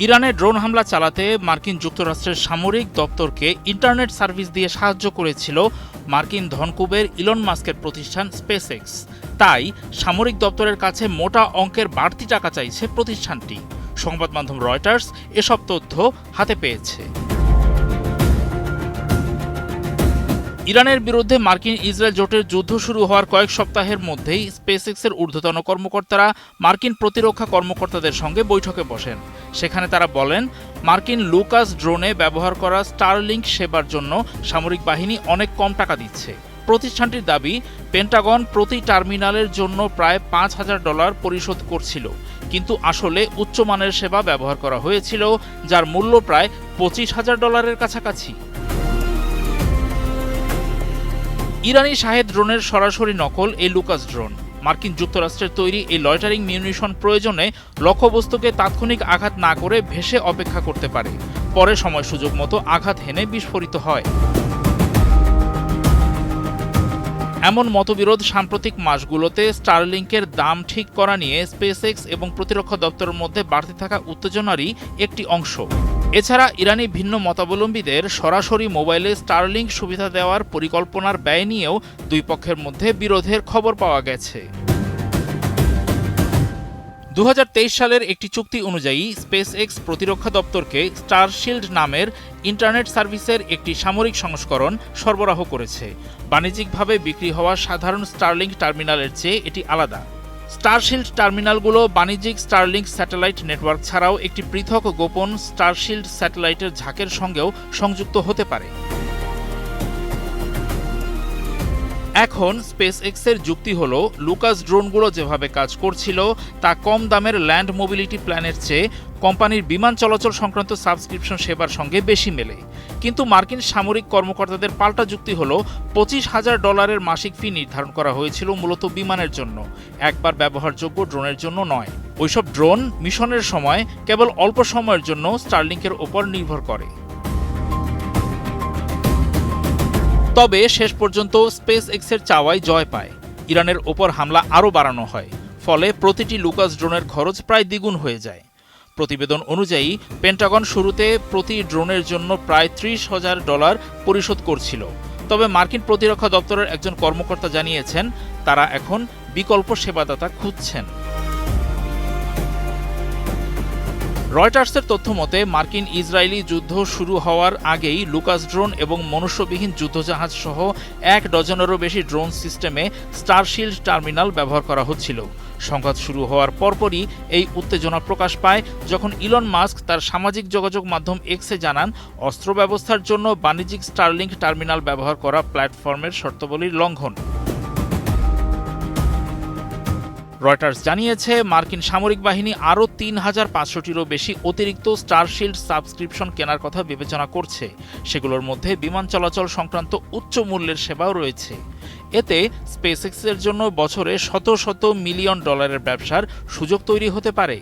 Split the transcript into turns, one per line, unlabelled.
ইরানে ড্রোন হামলা চালাতে মার্কিন যুক্তরাষ্ট্রের সামরিক দপ্তরকে ইন্টারনেট সার্ভিস দিয়ে সাহায্য করেছিল মার্কিন ধনকুবের ইলন মাস্কের প্রতিষ্ঠান স্পেসএক্স। তাই সামরিক দপ্তরের কাছে মোটা অঙ্কের বাড়তি টাকা চাইছে প্রতিষ্ঠানটি। সংবাদ মাধ্যম রয়টার্স এসব তথ্য হাতে পেয়েছে। ইরানের বিরুদ্ধে মার্কিন ইসরায়েল জোটের যুদ্ধ শুরু হওয়ার কয়েক সপ্তাহের মধ্যেই স্পেসএক্সের ঊর্ধ্বতন কর্মকর্তারা মার্কিন প্রতিরক্ষা কর্মকর্তাদের সঙ্গে বৈঠকে বসেন। সেখানে তারা বলেন, মার্কিন লুকাস ড্রোনে ব্যবহার করা স্টারলিংক সেবার জন্য সামরিক বাহিনী অনেক কম টাকা দিচ্ছে। প্রতিষ্ঠানটির দাবি, পেন্টাগন প্রতি টার্মিনালের জন্য প্রায় $5,000 পরিশোধ করছিল, কিন্তু আসলে উচ্চমানের সেবা ব্যবহার করা হয়েছিল, যার মূল্য প্রায় $25,000 কাছাকাছি। ইরানি শাহেদ ড্রোনের সরাসরি নকল এই লুকাস ড্রোন। মার্কিন যুক্তরাষ্ট্রের তৈরি এই লয়টারিং মিউনিশন প্রয়োজনে লক্ষ্যবস্তুকে তাৎক্ষণিক আঘাত না করে ভেসে অপেক্ষা করতে পারে। পরে সময় সুযোগ মতো আঘাত হেনে বিস্ফোরিত হয়। এমন মতবিরোধ সাম্প্রতিক মাসগুলোতে স্টারলিংকের দাম ঠিক করা নিয়ে স্পেসএক্স এবং প্রতিরক্ষা দপ্তরের মধ্যে বাড়তে থাকা উত্তেজনারই একটি অংশ। এছাড়া ইরানি ভিন্ন মতাবলম্বীদের সরাসরি মোবাইলে স্টারলিংক সুবিধা দেওয়ার পরিকল্পনার ব্যয় নিয়েও দুই পক্ষের মধ্যে বিরোধের খবর পাওয়া গেছে। 2023 সালের একটি চুক্তি অনুযায়ী স্পেসএক্স প্রতিরক্ষা দপ্তরকে স্টারশিল্ড নামের ইন্টারনেট সার্ভিসের একটি সামরিক সংস্করণ সরবরাহ করেছে। বাণিজ্যিকভাবে বিক্রি হওয়া সাধারণ স্টারলিংক টার্মিনালের চেয়ে এটি আলাদা। স্টারশিল্ড টার্মিনালগুলো বাণিজ্যিক স্টারলিংক স্যাটেলাইট নেটওয়ার্ক ছাড়াও একটি পৃথক গোপন স্টারশিল্ড স্যাটেলাইটের ঝাঁকের সঙ্গেও সংযুক্ত হতে পারে। এখন স্পেসএক্সের যুক্তি হলো, লুকাস ড্রোনগুলো যেভাবে কাজ করছিল তা কম দামের ল্যান্ড মোবিলিটি প্ল্যানের চেয়ে কোম্পানির বিমান চলাচল সংক্রান্ত সাবস্ক্রিপশন সেবার সঙ্গে বেশি মেলে। কিন্তু মার্কিন সামরিক কর্মকর্তাদের পাল্টা যুক্তি হলো, $25,000 মাসিক ফি নির্ধারণ করা হয়েছিল মূলত বিমানের জন্য, একবার ব্যবহারযোগ্য ড্রোনের জন্য নয়। ওইসব ড্রোন মিশনের সময় কেবল অল্প সময়ের জন্য স্টারলিংকের ওপর নির্ভর করে। তবে শেষ পর্যন্ত স্পেসএক্সের চাওয়ায় জয় পায়। ইরানের ওপর হামলা আরও বাড়ানো হয়, ফলে প্রতিটি লুকাস ড্রোনের খরচ প্রায় দ্বিগুণ হয়ে যায়। প্রতিবেদন অনুযায়ী পেন্টাগন শুরুতে প্রতি ড্রোনের জন্য প্রায় $30,000 পরিশোধ করছিল। তবে মার্কিন প্রতিরক্ষা দপ্তরের একজন কর্মকর্তা জানিয়েছেন, তারা এখন বিকল্প সেবাদাতা খুঁজছেন। রয়টার্সের তথ্য মতে, মার্কিন ইসরায়েলি যুদ্ধ শুরু হওয়ার আগেই লুকাস ড্রোন এবং মনুষ্যবিহীন যুদ্ধজাহাজ সহ 1 ডজনেরও বেশি ড্রোন সিস্টেমে স্টারশিল্ড টার্মিনাল ব্যবহার করা হচ্ছিল। সংঘাত শুরু হওয়ার পরপরই এই উত্তেজনা প্রকাশ পায়, যখন ইলন মাস্ক তার সামাজিক যোগাযোগ মাধ্যম এক্সে জানান, অস্ত্র ব্যবস্থার জন্য বাণিজ্যিক স্টারলিংক টার্মিনাল ব্যবহার করা প্ল্যাটফর্মের শর্তাবলীর লঙ্ঘন। রয়টার্স জানিয়েছে, মার্কিন সামরিক বাহিনী আরও 3,500টিরও বেশি অতিরিক্ত স্টারশিল্ড সাবস্ক্রিপশন কেনার কথা বিবেচনা করছে। সেগুলোর মধ্যে বিমান চলাচল সংক্রান্ত উচ্চ মূল্যের সেবাও রয়েছে। এতে স্পেসএক্সের জন্য বছরে শত শত মিলিয়ন ডলারের ব্যবসার সুযোগ তৈরি হতে পারে।